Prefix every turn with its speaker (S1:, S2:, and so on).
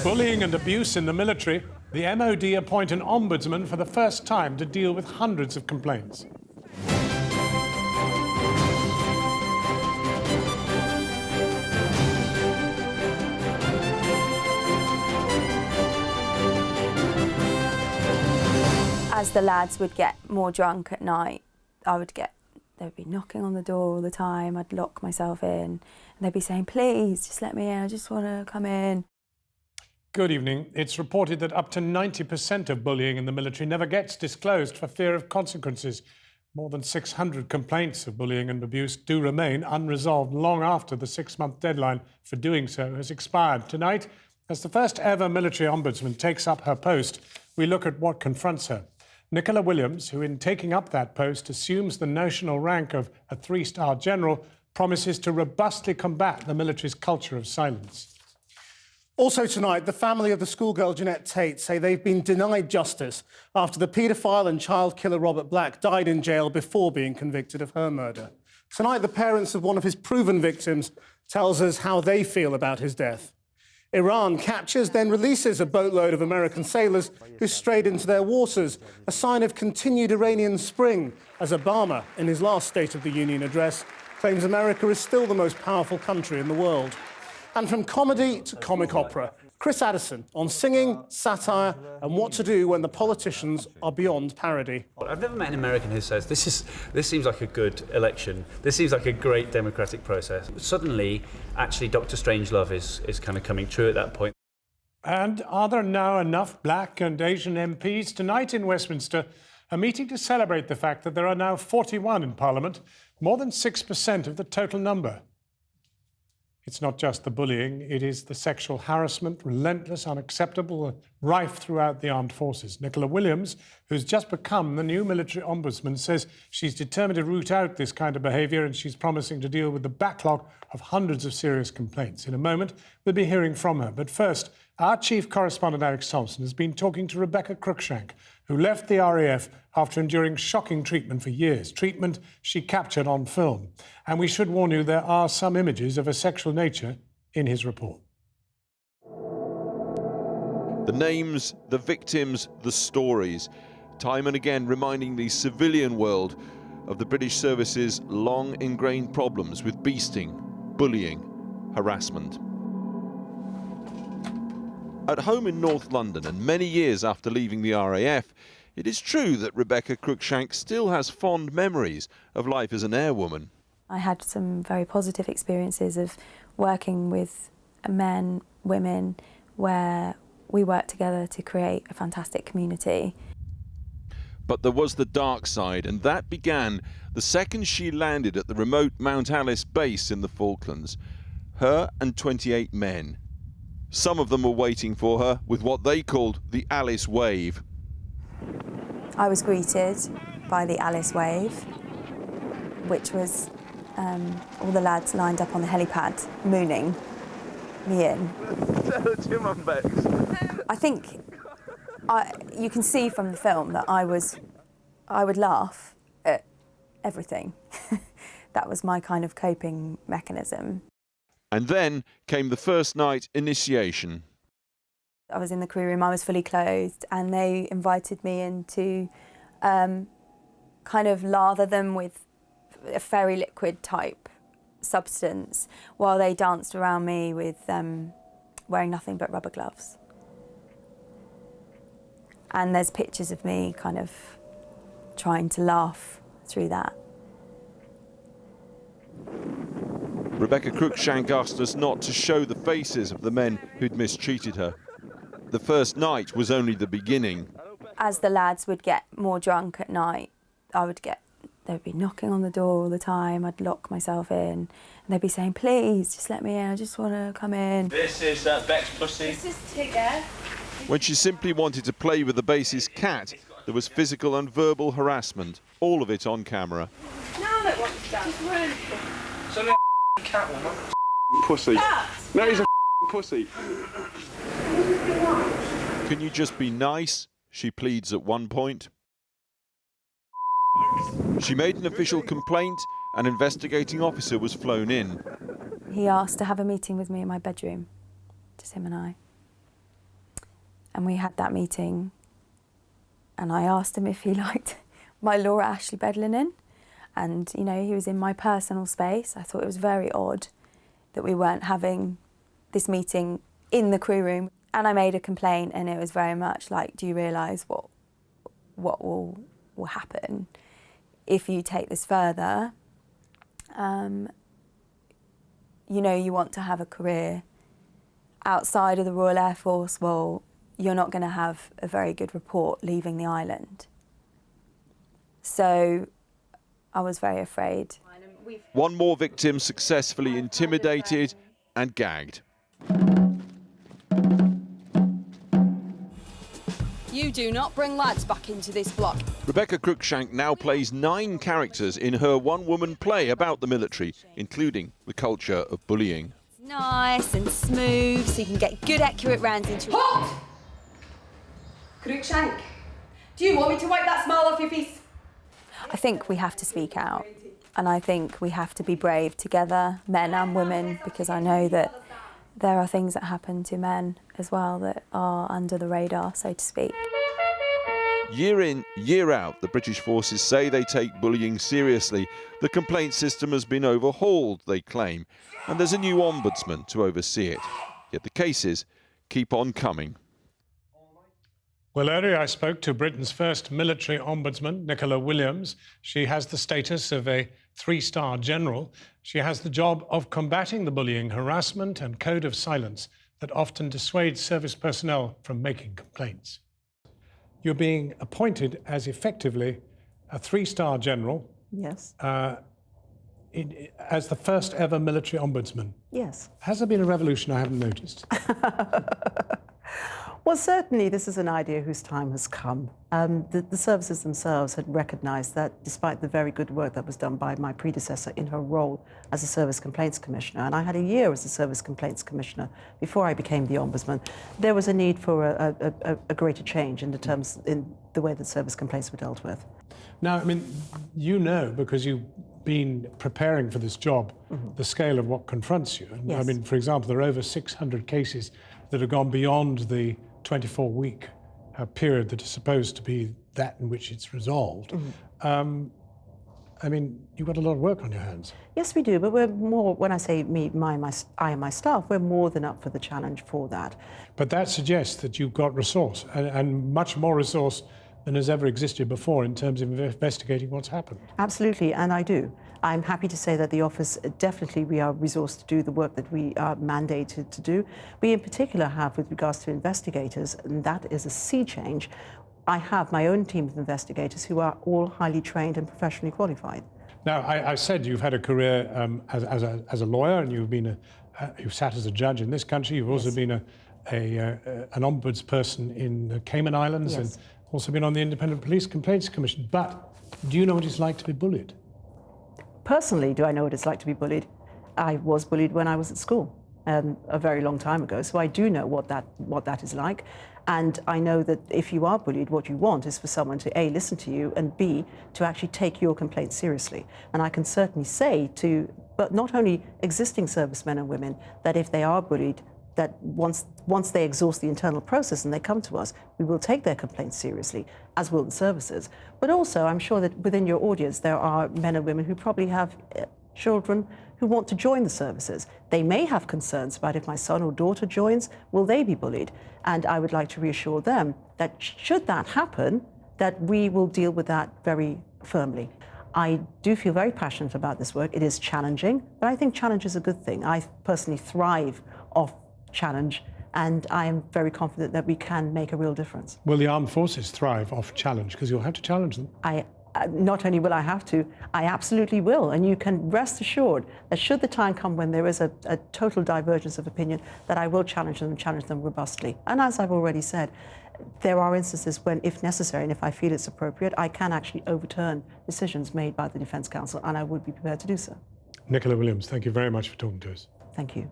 S1: Bullying and abuse in the military. The MOD appoint an ombudsman for the first time to deal with hundreds of complaints.
S2: As the lads would get more drunk at night, they'd be knocking on the door all the time. I'd lock myself in and they'd be saying, please, just let me in, I just want to come in.
S1: Good evening. It's reported that up to 90% of bullying in the military never gets disclosed for fear of consequences. More than 600 complaints of bullying and abuse do remain unresolved long after the 6-month deadline for doing so has expired. Tonight, as the first ever military ombudsman takes up her post, we look at what confronts her. Nicola Williams, who in taking up that post assumes the notional rank of a 3-star general, promises to robustly combat the military's culture of silence.
S3: Also tonight, the family of the schoolgirl Jeanette Tate say they've been denied justice after the paedophile and child killer Robert Black died in jail before being convicted of her murder. Tonight, the parents of one of his proven victims tells us how they feel about his death. Iran captures, then releases a boatload of American sailors who strayed into their waters, a sign of continued Iranian spring, as Obama, in his last State of the Union address, claims America is still the most powerful country in the world. And from comedy to comic opera, Chris Addison on singing, satire and what to do when the politicians are beyond parody.
S4: I've never met an American who says, this seems like a good election, this seems like a great democratic process. Suddenly, actually, Dr. Strangelove is kind of coming true at that point.
S1: And are there now enough black and Asian MPs? Tonight in Westminster, a meeting to celebrate the fact that there are now 41 in Parliament, more than 6% of the total number. It's not just the bullying, it is the sexual harassment, relentless, unacceptable, rife throughout the armed forces. Nicola Williams, who's just become the new military ombudsman, says she's determined to root out this kind of behaviour and she's promising to deal with the backlog of hundreds of serious complaints. In a moment, we'll be hearing from her. But first, our chief correspondent, Alex Thompson, has been talking to Rebecca Crookshank, who left the RAF after enduring shocking treatment for years, treatment she captured on film. And we should warn you, there are some images of a sexual nature in his report.
S5: The names, the victims, the stories, time and again reminding the civilian world of the British service's long ingrained problems with beasting, bullying, harassment. At home in North London and many years after leaving the RAF, it is true that Rebecca Crookshank still has fond memories of life as an airwoman.
S2: I had some very positive experiences of working with men, women, where we worked together to create a fantastic community.
S5: But there was the dark side, and that began the second she landed at the remote Mount Alice base in the Falklands. Her and 28 men. Some of them were waiting for her with what they called the Alice Wave.
S2: I was greeted by the Alice Wave, which was all the lads lined up on the helipad, mooning me in. I think you can see from the film that I would laugh at everything. That was my kind of coping mechanism.
S5: And then came the first night initiation.
S2: I was in the crew room, I was fully clothed, and they invited me in to kind of lather them with a fairy liquid type substance while they danced around me with wearing nothing but rubber gloves. And there's pictures of me kind of trying to laugh through that.
S5: Rebecca Crookshank asked us not to show the faces of the men who'd mistreated her. The first night was only the beginning.
S2: As the lads would get more drunk at night, they'd be knocking on the door all the time. I'd lock myself in and they'd be saying, please, just let me in, I just want to come in.
S4: This is Beck's pussy.
S2: This is Tigger.
S5: When she simply wanted to play with the base's cat, there was physical and verbal harassment, all of it on camera.
S2: Now look what he's done. He's ruined it.
S4: It's only a cat woman.
S6: Pussy. No, he's a pussy.
S5: Can you just be nice? She pleads at one point. She made an official complaint. An investigating officer was flown in.
S2: He asked to have a meeting with me in my bedroom, just him and I. And we had that meeting, and I asked him if he liked my Laura Ashley bed linen. And, you know, he was in my personal space. I thought it was very odd that we weren't having this meeting in the crew room. And I made a complaint, and it was very much like, do you realise what will happen if you take this further? You know, you want to have a career outside of the Royal Air Force. Well, you're not going to have a very good report leaving the island. So I was very afraid.
S5: One more victim successfully intimidated and gagged.
S7: You do not bring lads back into this block.
S5: Rebecca Crookshank now plays 9 characters in her one-woman play about the military, including the culture of bullying.
S7: It's nice and smooth, so you can get good, accurate rounds into... Halt! Crookshank, do you want me to wipe that smile off your face?
S2: I think we have to speak out, and I think we have to be brave together, men and women, because I know that there are things that happen to men as well that are under the radar, so to speak.
S5: Year in, year out, the British forces say they take bullying seriously. The complaint system has been overhauled, they claim, and there's a new ombudsman to oversee it. Yet the cases keep on coming.
S1: Well, earlier I spoke to Britain's first military ombudsman, Nicola Williams. She has the status of a 3-star general. She has the job of combating the bullying, harassment and code of silence that often dissuades service personnel from making complaints. You're being appointed as effectively a 3-star general.
S8: Yes.
S1: As the first ever military ombudsman.
S8: Yes.
S1: Has there been a revolution I haven't noticed?
S8: Well, certainly this is an idea whose time has come. The services themselves had recognised that despite the very good work that was done by my predecessor in her role as a Service Complaints Commissioner, and I had a year as a Service Complaints Commissioner before I became the Ombudsman, there was a need for a greater change in the way that service complaints were dealt with.
S1: Now, I mean, you know, because you've been preparing for this job, the scale of what confronts you. And,
S8: yes.
S1: I mean, for example, there are over 600 cases that have gone beyond the 24-week period that is supposed to be that in which it's resolved. I mean, you've got a lot of work on your hands.
S8: Yes, we do, but we're more, when I say me, I and my staff, we're more than up for the challenge for that.
S1: But that suggests that you've got resource, and much more resource than has ever existed before in terms of investigating what's happened.
S8: Absolutely, and I do. I'm happy to say that the office, definitely we are resourced to do the work that we are mandated to do. We in particular have, with regards to investigators, and that is a sea change, I have my own team of investigators who are all highly trained and professionally qualified.
S1: Now, I said you've had a career as a lawyer, and you've sat as a judge in this country. You've also been an ombudsperson in the Cayman Islands,
S8: yes.
S1: and also been on the Independent Police Complaints Commission. But do you know what it's like to be bullied?
S8: Personally, do I know what it's like to be bullied? I was bullied when I was at school a very long time ago, so I do know what that is like. And I know that if you are bullied, what you want is for someone to A, listen to you, and B, to actually take your complaint seriously. And I can certainly say to, but not only existing servicemen and women, that if they are bullied, that once they exhaust the internal process and they come to us, we will take their complaints seriously, as will the services. But also, I'm sure that within your audience, there are men and women who probably have children who want to join the services. They may have concerns about if my son or daughter joins, will they be bullied? And I would like to reassure them that should that happen, that we will deal with that very firmly. I do feel very passionate about this work. It is challenging, but I think challenge is a good thing. I personally thrive off challenge, and I am very confident that we can make a real difference.
S1: Will the armed forces thrive off challenge? Because you'll have to challenge them.
S8: Not only will I have to, I absolutely will. And you can rest assured that should the time come when there is a total divergence of opinion, that I will challenge them robustly. And as I've already said, there are instances when, if necessary, and if I feel it's appropriate, I can actually overturn decisions made by the Defence Council, and I would be prepared to do so.
S1: Nicola Williams, thank you very much for talking to us.
S8: Thank you.